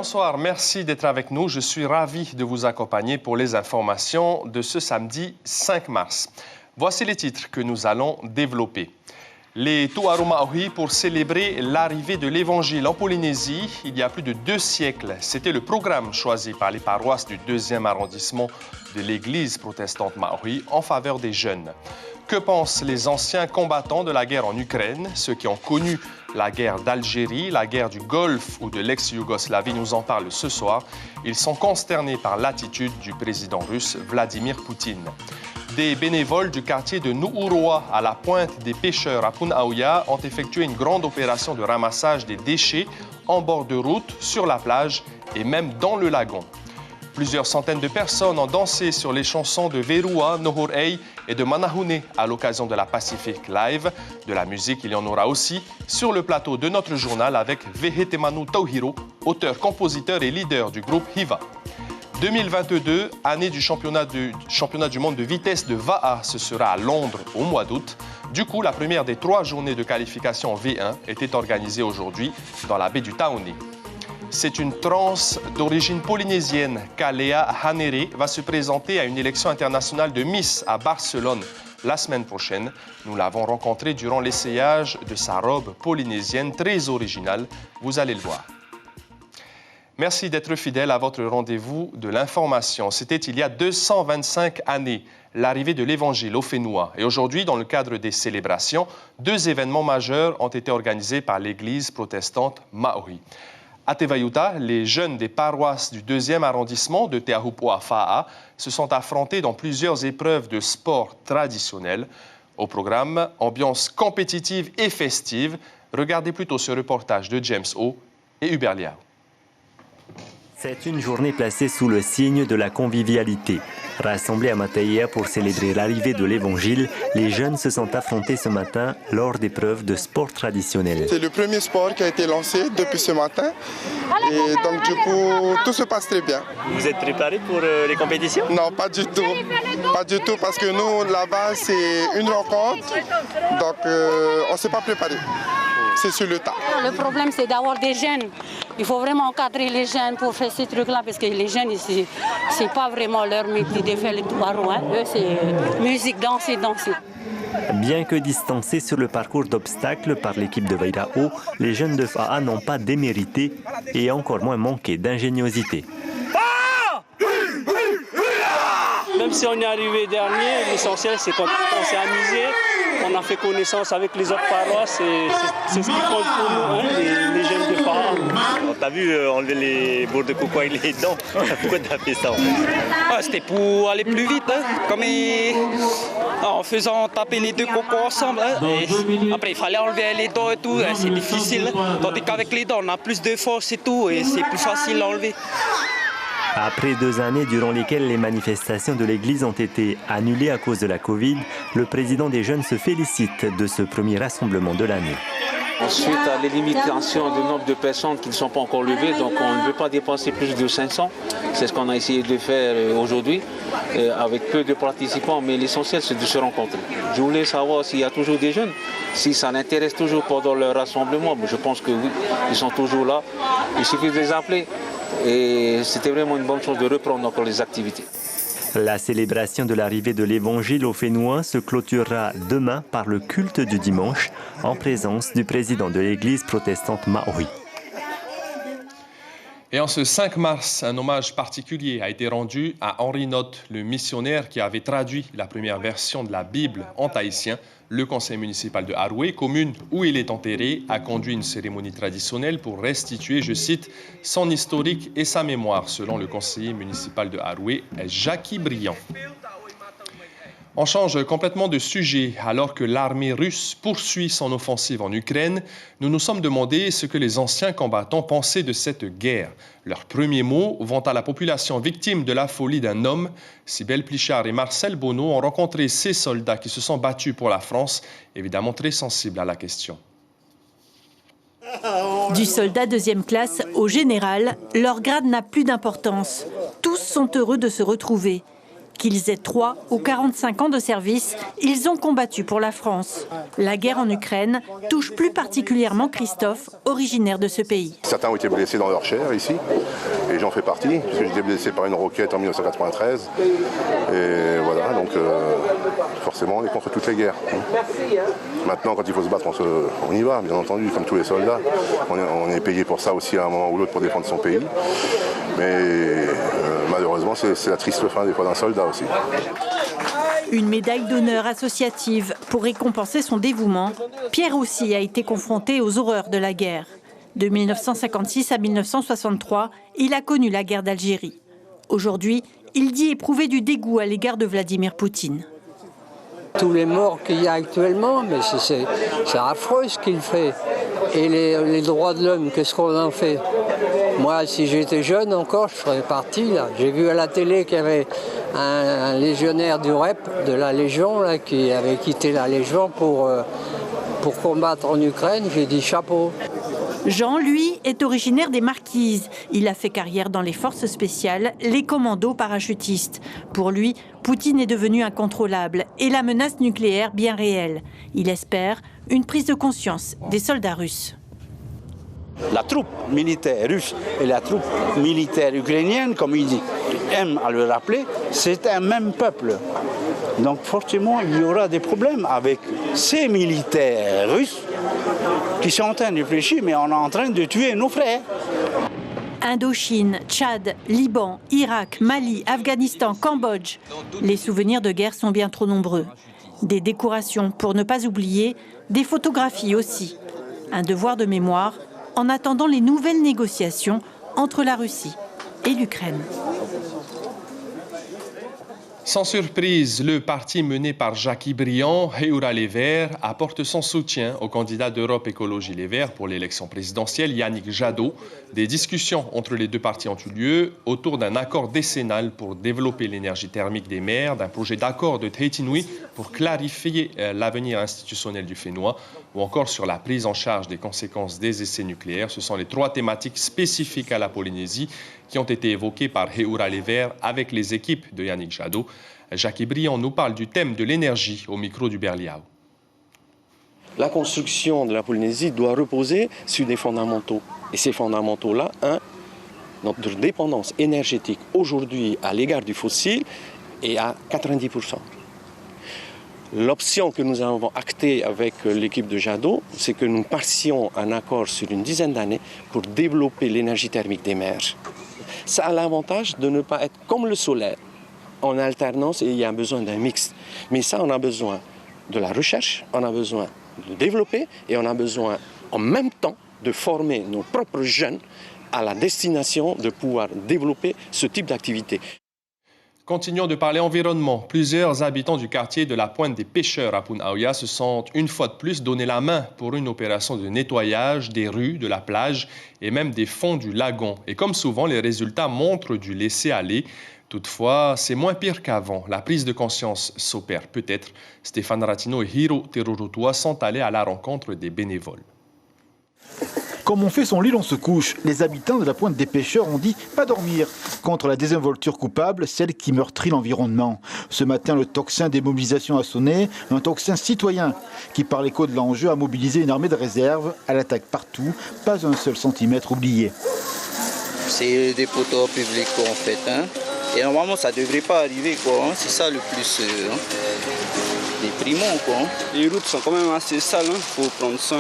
Bonsoir, merci d'être avec nous. Je suis ravi de vous accompagner pour les informations de ce samedi 5 mars. Voici les titres que nous allons développer. Les Tuaru Maori pour célébrer l'arrivée de l'Évangile en Polynésie il y a plus de 2 siècles. C'était le programme choisi par les paroisses du 2e arrondissement de l'Église protestante Maori en faveur des jeunes. Que pensent les anciens combattants de la guerre en Ukraine, ceux qui ont connu la guerre d'Algérie, la guerre du Golfe ou de l'ex-Yougoslavie, nous en parlent ce soir. Ils sont consternés par l'attitude du président russe Vladimir Poutine. Des bénévoles du quartier de Nu'uroa, à la pointe des pêcheurs à Punaauia, ont effectué une grande opération de ramassage des déchets en bord de route, sur la plage et même dans le lagon. Plusieurs centaines de personnes ont dansé sur les chansons de Verua, Nohorei et de Manahune à l'occasion de la Pacific Live. De la musique, il y en aura aussi sur le plateau de notre journal avec Vehetemanu Tauhiro, auteur, compositeur et leader du groupe Hiva. 2022, année du championnat du monde de vitesse de Va'a, ce sera à Londres au mois d'août. Du coup, la première des 3 journées de qualification V1 était organisée aujourd'hui dans la baie du Taoné. C'est une trans d'origine polynésienne, Kalea Hanere, va se présenter à une élection internationale de Miss à Barcelone la semaine prochaine. Nous l'avons rencontrée durant l'essayage de sa robe polynésienne très originale. Vous allez le voir. Merci d'être fidèle à votre rendez-vous de l'information. C'était il y a 225 années, l'arrivée de l'Évangile au Whenua. Et aujourd'hui, dans le cadre des célébrations, 2 événements majeurs ont été organisés par l'Église protestante Maori. À Te Vaiuta, les jeunes des paroisses du 2e arrondissement de Te Ahupuafa'a se sont affrontés dans plusieurs épreuves de sport traditionnels. Au programme, ambiance compétitive et festive. Regardez plutôt ce reportage de James O et Hubert Liao. C'est une journée placée sous le signe de la convivialité. Rassemblés à Mataia pour célébrer l'arrivée de l'Évangile, les jeunes se sont affrontés ce matin lors d'épreuves de sport traditionnels. C'est le premier sport qui a été lancé depuis ce matin. Et donc du coup, tout se passe très bien. Vous êtes préparés pour les compétitions? Non, pas du tout. Pas du tout, parce que nous, là-bas, c'est une rencontre. Donc on ne s'est pas préparé. C'est sur le tas. Le problème, c'est d'avoir des jeunes. Il faut vraiment encadrer les jeunes pour faire ces trucs-là, parce que les jeunes, c'est pas vraiment leur métier de faire les tuaru. Eux, c'est musique, danser, danser. Bien que distancés sur le parcours d'obstacles par l'équipe de Vairao, les jeunes de Fa'a n'ont pas démérité et encore moins manqué d'ingéniosité. Même si on est arrivé dernier, l'essentiel c'est qu'on s'est amusé, on a fait connaissance avec les autres paroisses, c'est ce qui compte pour nous, hein, les jeunes de Fa'a. On t'a vu enlever les bourres de coco avec les dents. Pourquoi t'as fait ça en fait? C'était pour aller plus vite, hein, en faisant taper les 2 cocos ensemble. Hein, et après il fallait enlever les dents et tout, hein, c'est difficile. Hein, tandis qu'avec les dents on a plus de force et tout, et c'est plus facile à enlever. Après 2 années durant lesquelles les manifestations de l'Église ont été annulées à cause de la Covid, le président des jeunes se félicite de ce premier rassemblement de l'année. Suite à l'élimitation du nombre de personnes qui ne sont pas encore levées, donc on ne veut pas dépasser plus de 500. C'est ce qu'on a essayé de faire aujourd'hui, avec peu de participants, mais l'essentiel c'est de se rencontrer. Je voulais savoir s'il y a toujours des jeunes, si ça l'intéresse toujours pendant leur rassemblement. Je pense que oui, ils sont toujours là. Il suffit de les appeler. Et c'était vraiment une bonne chose de reprendre encore les activités. La célébration de l'arrivée de l'Évangile au Whenua se clôturera demain par le culte du dimanche en présence du président de l'Église protestante Maori. Et en ce 5 mars, un hommage particulier a été rendu à Henri Notte, le missionnaire qui avait traduit la première version de la Bible en tahitien. Le conseil municipal de Aroué, commune où il est enterré, a conduit une cérémonie traditionnelle pour restituer, je cite, son historique et sa mémoire, selon le conseiller municipal de Aroué, Jackie Briand. On change complètement de sujet. Alors que l'armée russe poursuit son offensive en Ukraine, nous nous sommes demandé ce que les anciens combattants pensaient de cette guerre. Leurs premiers mots vont à la population victime de la folie d'un homme. Cybèle Plichard et Marcel Bonneau ont rencontré ces soldats qui se sont battus pour la France, évidemment très sensibles à la question. Du soldat 2e classe au général, leur grade n'a plus d'importance. Tous sont heureux de se retrouver. Qu'ils aient 3 ou 45 ans de service, ils ont combattu pour la France. La guerre en Ukraine touche plus particulièrement Christophe, originaire de ce pays. Certains ont été blessés dans leur chair ici, et j'en fais partie, puisque j'ai été blessé par une roquette en 1993. Et voilà, donc forcément on est contre toutes les guerres. Maintenant, quand il faut se battre, on y va, bien entendu, comme tous les soldats. On est payé pour ça aussi à un moment ou l'autre pour défendre son pays. Mais malheureusement, c'est la triste fin des fois d'un soldat aussi. Une médaille d'honneur associative pour récompenser son dévouement. Pierre aussi a été confronté aux horreurs de la guerre. De 1956 à 1963, il a connu la guerre d'Algérie. Aujourd'hui, il dit éprouver du dégoût à l'égard de Vladimir Poutine. Tous les morts qu'il y a actuellement, mais c'est affreux ce qu'il fait. Et les droits de l'homme, qu'est-ce qu'on en fait? Moi, si j'étais jeune encore, je serais parti là. J'ai vu à la télé qu'il y avait un légionnaire du REP, de la Légion, là, qui avait quitté la Légion pour combattre en Ukraine. J'ai dit chapeau. Jean, lui, est originaire des Marquises. Il a fait carrière dans les forces spéciales, les commandos parachutistes. Pour lui, Poutine est devenu incontrôlable et la menace nucléaire bien réelle. Il espère une prise de conscience des soldats russes. La troupe militaire russe et la troupe militaire ukrainienne, comme il aime à le rappeler, c'est un même peuple. Donc forcément, il y aura des problèmes avec ces militaires russes qui sont en train de réfléchir, mais on est en train de tuer nos frères. Indochine, Tchad, Liban, Irak, Mali, Afghanistan, Cambodge. Les souvenirs de guerre sont bien trop nombreux. Des décorations pour ne pas oublier, des photographies aussi. Un devoir de mémoire en attendant les nouvelles négociations entre la Russie et l'Ukraine. Sans surprise, le parti mené par Jackie Briand, Heura Les Verts, apporte son soutien au candidat d'Europe Écologie Les Verts pour l'élection présidentielle, Yannick Jadot. Des discussions entre les deux partis ont eu lieu autour d'un accord décennal pour développer l'énergie thermique des mers, d'un projet d'accord de Tahiti-Nui pour clarifier l'avenir institutionnel du Fénois, ou encore sur la prise en charge des conséquences des essais nucléaires. Ce sont les 3 thématiques spécifiques à la Polynésie qui ont été évoquées par Heura Les Verts avec les équipes de Yannick Jadot. Jackie Briand nous parle du thème de l'énergie au micro du Berliao. La construction de la Polynésie doit reposer sur des fondamentaux. Et ces fondamentaux-là, notre dépendance énergétique aujourd'hui à l'égard du fossile est à 90%. L'option que nous avons actée avec l'équipe de Jadot, c'est que nous passions un accord sur une dizaine d'années pour développer l'énergie thermique des mers. Ça a l'avantage de ne pas être comme le solaire, en alternance, et il y a besoin d'un mix. Mais ça, on a besoin de la recherche, on a besoin de développer, et on a besoin en même temps de former nos propres jeunes à la destination de pouvoir développer ce type d'activité. Continuons de parler environnement. Plusieurs habitants du quartier de la Pointe des Pêcheurs à Punaauia se sont une fois de plus donné la main pour une opération de nettoyage des rues, de la plage et même des fonds du lagon. Et comme souvent, les résultats montrent du laisser-aller. Toutefois, c'est moins pire qu'avant. La prise de conscience s'opère peut-être. Stéphane Ratino et Hiro Terurutua sont allés à la rencontre des bénévoles. Comme on fait son lit, on se couche. Les habitants de la Pointe des Pêcheurs ont dit pas dormir contre la désinvolture coupable, celle qui meurtrit l'environnement. Ce matin, le tocsin des mobilisations a sonné, un tocsin citoyen qui, par l'écho de l'enjeu, a mobilisé une armée de réserve. À l'attaque partout, pas un seul centimètre oublié. C'est des poteaux publics en fait. Et normalement, ça ne devrait pas arriver. C'est ça le plus déprimant. Les routes sont quand même assez sales. Il faut prendre soin.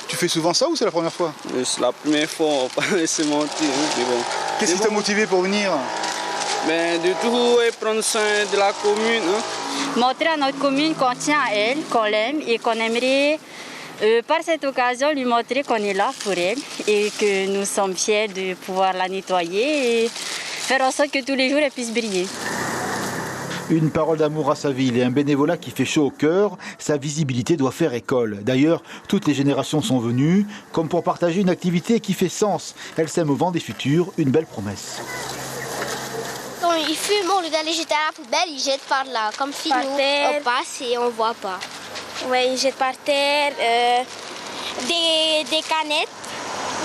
Tu fais souvent ça ou c'est la première fois? C'est la première fois, on va pas laisser mentir. Mais bon. Qu'est-ce qui t'a motivé pour venir? De tout et prendre soin de la commune. Montrer à notre commune qu'on tient à elle, qu'on l'aime et qu'on aimerait, par cette occasion, lui montrer qu'on est là pour elle et que nous sommes fiers de pouvoir la nettoyer et faire en sorte que tous les jours elle puisse briller. Une parole d'amour à sa ville et un bénévolat qui fait chaud au cœur. Sa visibilité doit faire école. D'ailleurs, toutes les générations sont venues, comme pour partager une activité qui fait sens. Elle sème au vent des futurs une belle promesse. Quand ils fument, au lieu d'aller jeter à la poubelle, ils jettent par là. Comme si nous, on passe et on ne voit pas. Oui, ils jettent par terre des canettes,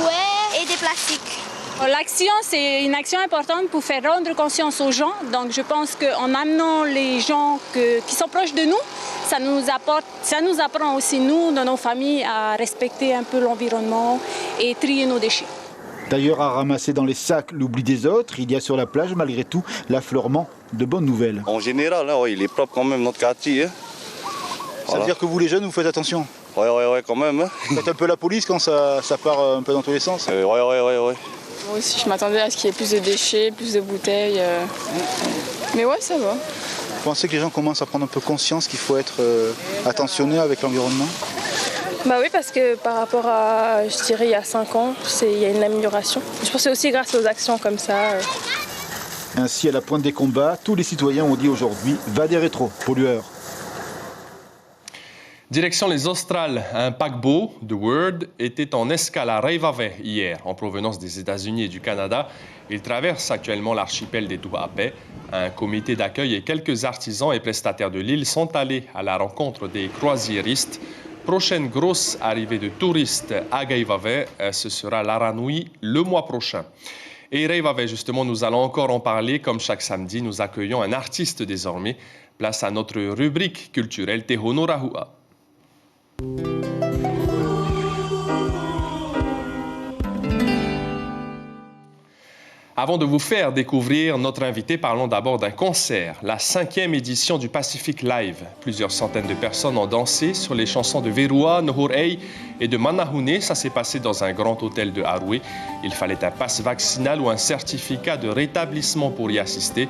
ouais, et des plastiques. L'action, c'est une action importante pour faire rendre conscience aux gens. Donc je pense qu'en amenant les gens qui sont proches de nous, ça nous apprend aussi, nous, dans nos familles, à respecter un peu l'environnement et trier nos déchets. D'ailleurs, à ramasser dans les sacs l'oubli des autres, il y a sur la plage, malgré tout, l'affleurement de bonnes nouvelles. En général, hein, il est propre quand même, notre quartier. Hein. Ça veut dire que vous, les jeunes, vous faites attention? Ouais, quand même. Hein. Vous faites un peu la police quand ça part un peu dans tous les sens? Ouais. Moi aussi, je m'attendais à ce qu'il y ait plus de déchets, plus de bouteilles. Mais ouais, ça va. Vous pensez que les gens commencent à prendre un peu conscience qu'il faut être attentionné avec l'environnement? Bah oui, parce que par rapport à, je dirais, il y a 5 ans, il y a une amélioration. Je pense que c'est aussi grâce aux actions comme ça. Ainsi, à la pointe des combats, tous les citoyens ont dit aujourd'hui « Va des rétros, pollueurs ». Direction les Australes, un paquebot, The Word, était en escale à Reivavai hier, en provenance des États-Unis et du Canada. Il traverse actuellement l'archipel des Tuape. Un comité d'accueil et quelques artisans et prestataires de l'île sont allés à la rencontre des croisiéristes. Prochaine grosse arrivée de touristes à Reivavai, ce sera l'Aranui le mois prochain. Et Reivavai, justement, nous allons encore en parler. Comme chaque samedi, nous accueillons un artiste désormais. Place à notre rubrique culturelle Tehono Rahua. Avant de vous faire découvrir notre invité, parlons d'abord d'un concert, la 5e édition du Pacific Live. Plusieurs centaines de personnes ont dansé sur les chansons de Verua, Nohorei et de Manahune. Ça s'est passé dans un grand hôtel de Haroué. Il fallait un passe vaccinal ou un certificat de rétablissement pour y assister.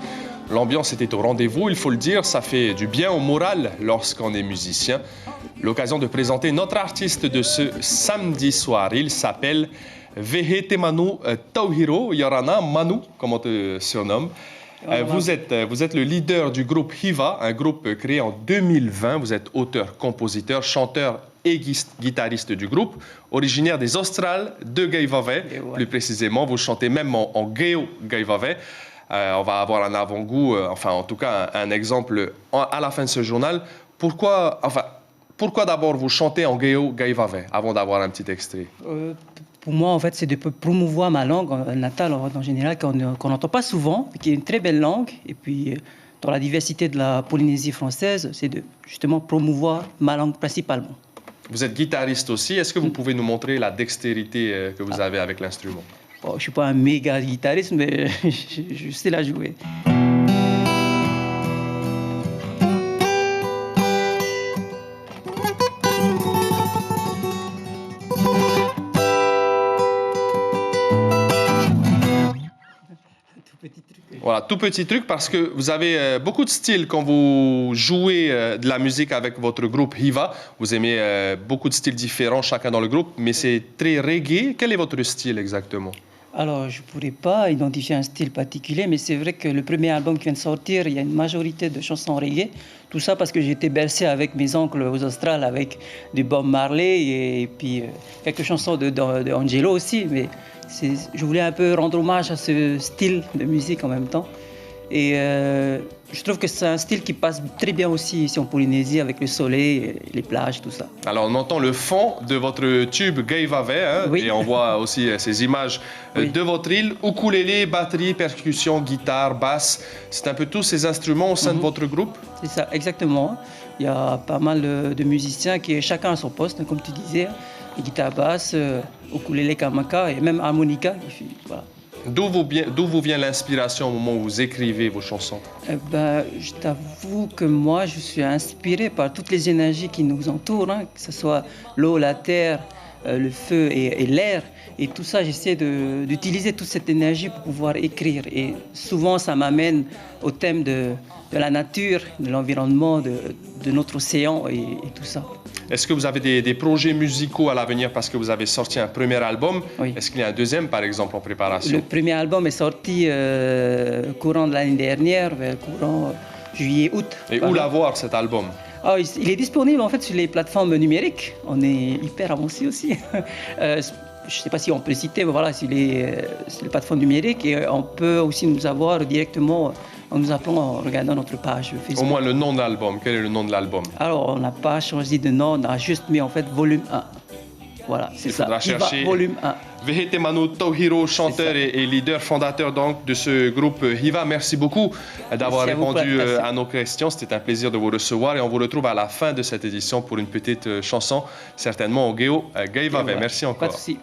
L'ambiance était au rendez-vous, il faut le dire, ça fait du bien au moral lorsqu'on est musicien. L'occasion de présenter notre artiste de ce samedi soir. Il s'appelle Vehete Manu Tauhiro Yarana Manu, comme on te surnomme. Vous êtes le leader du groupe Hiva, un groupe créé en 2020. Vous êtes auteur, compositeur, chanteur et guitariste du groupe, originaire des Australes de Reivavai. Plus précisément, vous chantez même en Geo Reivavai. On va avoir un avant-goût, en tout cas un exemple à la fin de ce journal. Pourquoi d'abord vous chantez en Geo Reivavai avant d'avoir un petit extrait? Pour moi, en fait, c'est de promouvoir ma langue natale en général, qu'on n'entend pas souvent, qui est une très belle langue. Et puis, dans la diversité de la Polynésie française, c'est de justement promouvoir ma langue principalement. Vous êtes guitariste aussi. Est-ce que vous pouvez nous montrer la dextérité que vous avez avec l'instrument? Bon, je ne suis pas un méga guitariste, mais je sais la jouer. Voilà, tout petit truc parce que vous avez beaucoup de styles quand vous jouez de la musique avec votre groupe Hiva. Vous aimez beaucoup de styles différents, chacun dans le groupe, mais c'est très reggae. Quel est votre style exactement? Alors, je ne pourrais pas identifier un style particulier, mais c'est vrai que le premier album qui vient de sortir, il y a une majorité de chansons reggae. Tout ça parce que j'ai été bercé avec mes oncles aux Australes, avec du Bob Marley et puis quelques chansons de Angelo aussi. Mais je voulais un peu rendre hommage à ce style de musique en même temps. Et je trouve que c'est un style qui passe très bien aussi ici en Polynésie avec le soleil, les plages, tout ça. Alors on entend le fond de votre tube Reivavai, hein, oui. Et on voit aussi ces images de votre île. Ukulélé, batterie, percussion, guitare, basse. C'est un peu tous ces instruments au sein de votre groupe? C'est ça, exactement. Il y a pas mal de musiciens qui chacun à son poste, comme tu disais. Guitare basse, ukulélé, kamaka et même harmonica. Voilà. D'où vous vient l'inspiration au moment où vous écrivez vos chansons? Je t'avoue que moi, je suis inspiré par toutes les énergies qui nous entourent, hein, que ce soit l'eau, la terre, le feu et l'air. Et tout ça, j'essaie d'utiliser toute cette énergie pour pouvoir écrire. Et souvent, ça m'amène au thème de la nature, de l'environnement, de notre océan et tout ça. Est-ce que vous avez des projets musicaux à l'avenir parce que vous avez sorti un premier album? Oui. Est-ce qu'il y a un deuxième, par exemple, en préparation? Le premier album est sorti courant de l'année dernière, vers courant juillet-août. Et où l'avoir, cet album? Il est disponible en fait sur les plateformes numériques. On est hyper avancé aussi. Je ne sais pas si on peut le citer, mais voilà, sur les plateformes numériques. Et on peut aussi nous avoir directement en nous appelant, en regardant notre page Facebook. Au moins le nom de l'album. Quel est le nom de l'album? Alors, on n'a pas changé de nom, on a juste mis en fait volume 1. Voilà, c'est ça. Il faudra chercher volume 1. Vehete Manu Tauhiro, chanteur et leader fondateur donc de ce groupe Hiva. Merci beaucoup d'avoir répondu à nos questions. C'était un plaisir de vous recevoir et on vous retrouve à la fin de cette édition pour une petite chanson, certainement au Geo Gaivave. Merci encore. Pas de souci.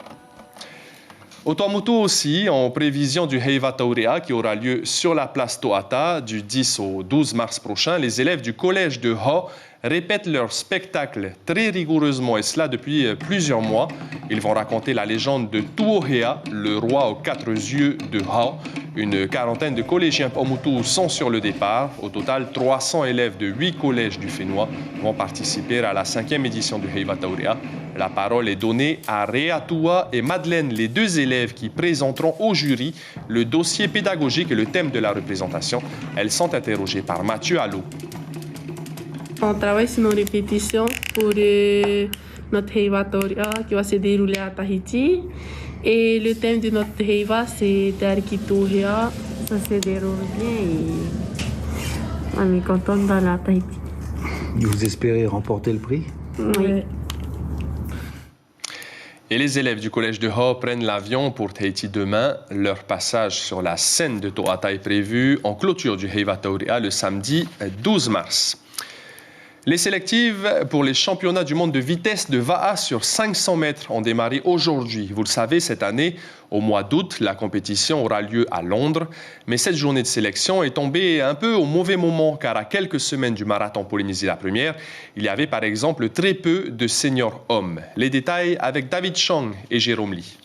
Au Tuamotu aussi, en prévision du Heiva Taurea qui aura lieu sur la place Toata du 10 au 12 mars prochain, les élèves du collège de Ho répètent leur spectacle très rigoureusement et cela depuis plusieurs mois. Ils vont raconter la légende de Tuohea, le roi aux 4 yeux de Ho. Une quarantaine de collégiens Pomotu sont sur le départ. Au total, 300 élèves de 8 collèges du Fénois vont participer à la 5e édition du Heiva Taurea. La parole est donnée à Reatua et Madeleine, les 2 élèves qui présenteront au jury le dossier pédagogique et le thème de la représentation. Elles sont interrogées par Mathieu Allot. On travaille sur nos répétitions pour notre Heiva Taurea qui va se dérouler à Tahiti. Et le thème de notre Heiva, c'est Tuohea. Ça se déroule bien et on est content d'aller à Tahiti. Vous espérez remporter le prix? Oui. Et les élèves du collège de Ho prennent l'avion pour Tahiti demain. Leur passage sur la scène de Toata est prévu en clôture du Heiva Taurea le samedi 12 mars. Les sélectives pour les championnats du monde de vitesse de Va'a sur 500 mètres ont démarré aujourd'hui. Vous le savez, cette année, au mois d'août, la compétition aura lieu à Londres. Mais cette journée de sélection est tombée un peu au mauvais moment, car à quelques semaines du marathon Polynésie la première, il y avait par exemple très peu de seniors hommes. Les détails avec David Chong et Jérôme Lee.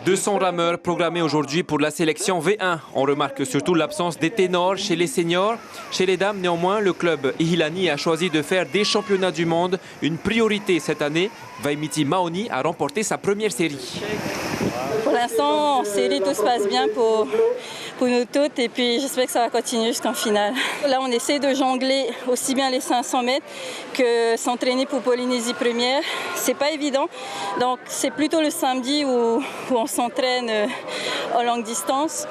200 rameurs programmés aujourd'hui pour la sélection V1. On remarque surtout l'absence des ténors chez les seniors. Chez les dames, néanmoins, le club Ihilani a choisi de faire des championnats du monde une priorité cette année. Vaimiti Maoni a remporté sa première série. Pour l'instant, en série, tout se passe bien pour nous toutes et puis j'espère que ça va continuer jusqu'en finale. Là, on essaie de jongler aussi bien les 500 mètres que s'entraîner pour Polynésie première. C'est pas évident, donc c'est plutôt le samedi où on s'entraîne en longue distance.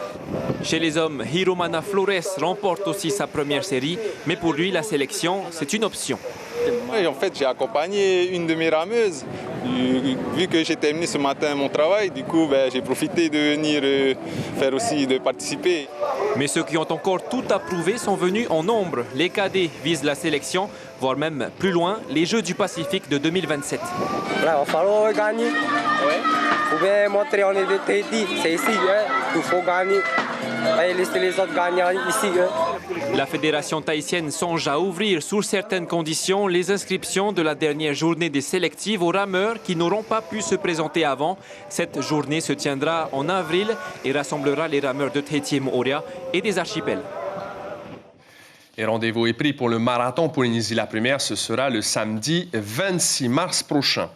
Chez les hommes, Hiromana Flores remporte aussi sa première série, mais pour lui, la sélection, c'est une option. Oui, en fait, j'ai accompagné une de mes rameuses. Vu que j'ai terminé ce matin mon travail, du coup, j'ai profité de venir de participer. Mais ceux qui ont encore tout approuvé sont venus en nombre. Les cadets visent la sélection, voire même plus loin, les Jeux du Pacifique de 2027. Là, il va falloir gagner. Vous pouvez montrer on est de Tahiti, c'est ici, il faut gagner. Et laisser les autres gagner ici. La fédération tahitienne songe à ouvrir sous certaines conditions les inscriptions de la dernière journée des sélectives aux rameurs qui n'auront pas pu se présenter avant. Cette journée se tiendra en avril et rassemblera les rameurs de Tahiti et Moorea et des archipels. Et rendez-vous est pris pour le marathon Polynésie la première. Ce sera le samedi 26 mars prochain.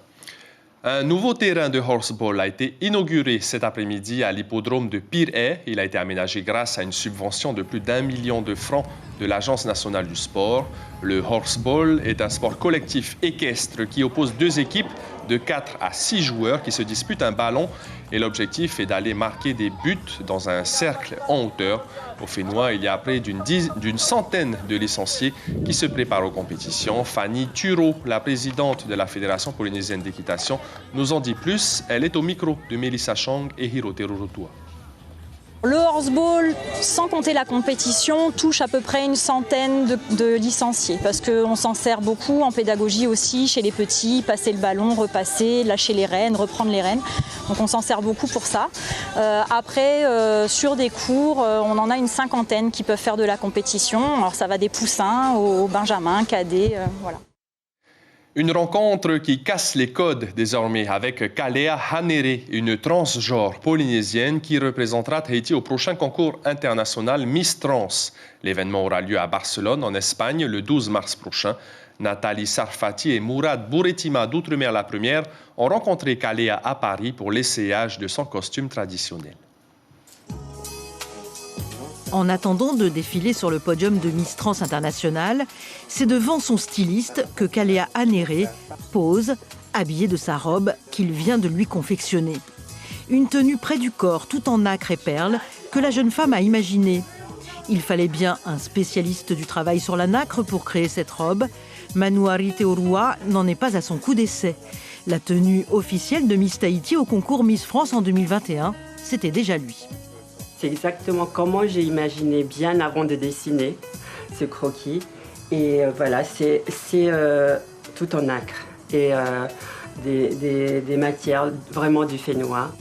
Un nouveau terrain de horseball a été inauguré cet après-midi à l'hippodrome de Pirée. Il a été aménagé grâce à une subvention de plus d'1 million de francs de l'Agence nationale du sport. Le horseball est un sport collectif équestre qui oppose 2 équipes de 4 à 6 joueurs qui se disputent un ballon et l'objectif est d'aller marquer des buts dans un cercle en hauteur. Au Fénois, il y a près d'une centaine de licenciés qui se préparent aux compétitions. Fanny Thureau, la présidente de la Fédération polynésienne d'équitation, nous en dit plus. Elle est au micro de Mélissa Chang et Hirote Rorotua. Le horseball, sans compter la compétition, touche à peu près une centaine de licenciés parce qu'on s'en sert beaucoup en pédagogie aussi, chez les petits, passer le ballon, repasser, lâcher les rênes, reprendre les rênes. Donc on s'en sert beaucoup pour ça. Après, sur des cours, on en a une cinquantaine qui peuvent faire de la compétition. Alors ça va des poussins aux benjamins, cadets, voilà. Une rencontre qui casse les codes désormais avec Kalea Hanere, une transgenre polynésienne qui représentera Tahiti au prochain concours international Miss Trans. L'événement aura lieu à Barcelone, en Espagne, le 12 mars prochain. Nathalie Sarfati et Mourad Bouretima d'Outre-mer la première ont rencontré Kalea à Paris pour l'essayage de son costume traditionnel. En attendant de défiler sur le podium de Miss Trans International, c'est devant son styliste que Kalea Hanere pose, habillée de sa robe qu'il vient de lui confectionner. Une tenue près du corps, tout en nacre et perles, que la jeune femme a imaginée. Il fallait bien un spécialiste du travail sur la nacre pour créer cette robe. Manuari Teorua n'en est pas à son coup d'essai. La tenue officielle de Miss Tahiti au concours Miss France en 2021, c'était déjà lui. C'est exactement comment j'ai imaginé bien avant de dessiner ce croquis. Et voilà, c'est tout en nacre et des matières vraiment du fait noir.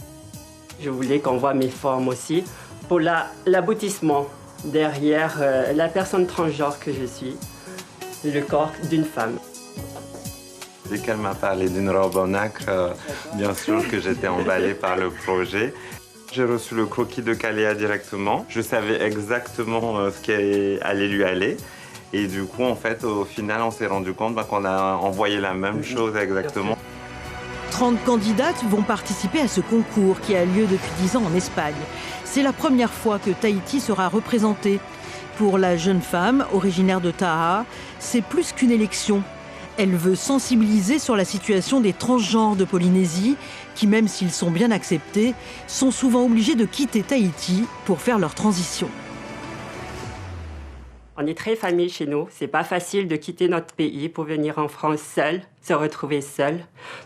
Je voulais qu'on voit mes formes aussi. Pour l'aboutissement derrière la personne transgenre que je suis, le corps d'une femme. Dès qu'elle m'a parlé d'une robe en nacre, bien sûr que j'étais emballée par le projet. J'ai reçu le croquis de Caléa directement. Je savais exactement ce qui allait lui aller. Et du coup, en fait, au final, on s'est rendu compte qu'on a envoyé la même chose exactement. 30 candidates vont participer à ce concours qui a lieu depuis 10 ans en Espagne. C'est la première fois que Tahiti sera représentée. Pour la jeune femme, originaire de Taha, c'est plus qu'une élection. Elle veut sensibiliser sur la situation des transgenres de Polynésie, qui, même s'ils sont bien acceptés, sont souvent obligés de quitter Tahiti pour faire leur transition. On est très famille chez nous. C'est pas facile de quitter notre pays pour venir en France seul, se retrouver seul.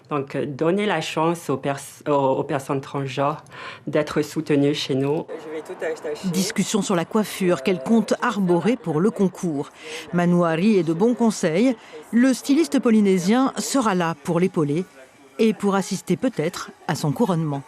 Donc, donner la chance aux personnes transgenres d'être soutenues chez nous. Discussion sur la coiffure qu'elle compte arborer pour le concours. Manouari est de bons conseils. Le styliste polynésien sera là pour l'épauler et pour assister peut-être à son couronnement.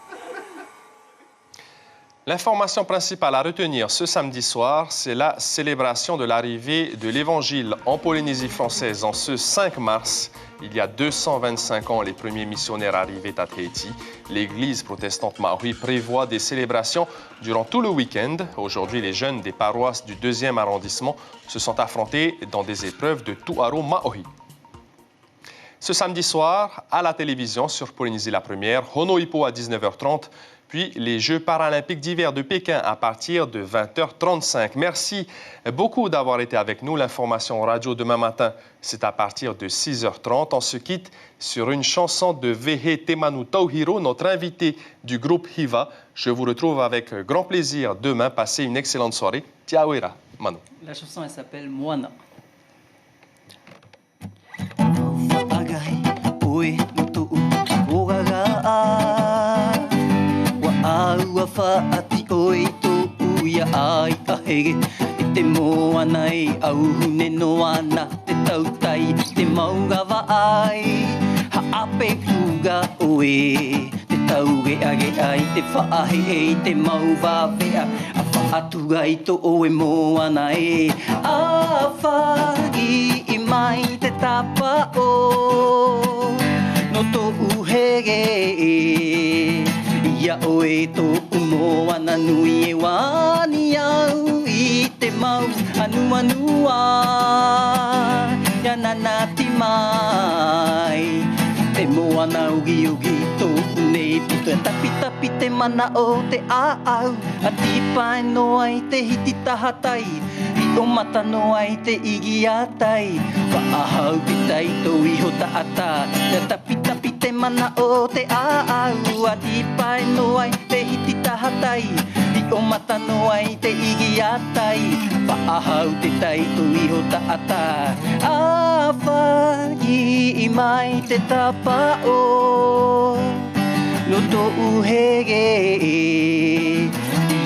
L'information principale à retenir ce samedi soir, c'est la célébration de l'arrivée de l'Évangile en Polynésie française en ce 5 mars. Il y a 225 ans, les premiers missionnaires arrivaient à Tahiti. L'église protestante Maori prévoit des célébrations durant tout le week-end. Aujourd'hui, les jeunes des paroisses du 2e arrondissement se sont affrontés dans des épreuves de Tuaro Maori. Ce samedi soir, à la télévision sur Polynésie la Première, Honoipo à 19h30, puis les Jeux paralympiques d'hiver de Pékin à partir de 20h35. Merci beaucoup d'avoir été avec nous. L'information radio demain matin, c'est à partir de 6h30. On se quitte sur une chanson de Vehe Temanu Tauhiro, notre invité du groupe Hiva. Je vous retrouve avec grand plaisir demain. Passez une excellente soirée. Tiawera, Manu. La chanson, elle s'appelle Moana. Aua whaati oi tō ia ai ahege E te moana e au hune no ana Te tautai te maugawa ai Haape huga oe Te tauge age ai te whaahe e te mauvawea A whaatuga i tō oe moana e A whagi i mai te tapa o No tō uhege e Ia oe tō moana nui e wani au I te mau anu anua Ia nana ti mai Te moana ugi ugi tō nei puto Tapi tapi te mana o te aau A tipai no ai te hiti tahatai I o mata no ai te igi atai Whaahau te tai tō iho taata Ia tapi tapi te mana o te aau A tipai no ai te hiti tahatai I o mata no ai te igi atai Whaahau te tai tō iho taata A whagi i mai te tapa o No tō uhege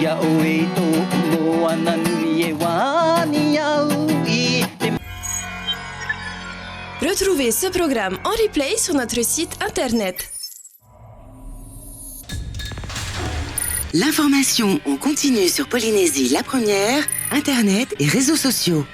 Ia oe tō moana nui e wani au I te... Retrouvez ce programme en replay sur notre site internet. L'information en continu sur Polynésie la Première, internet et réseaux sociaux.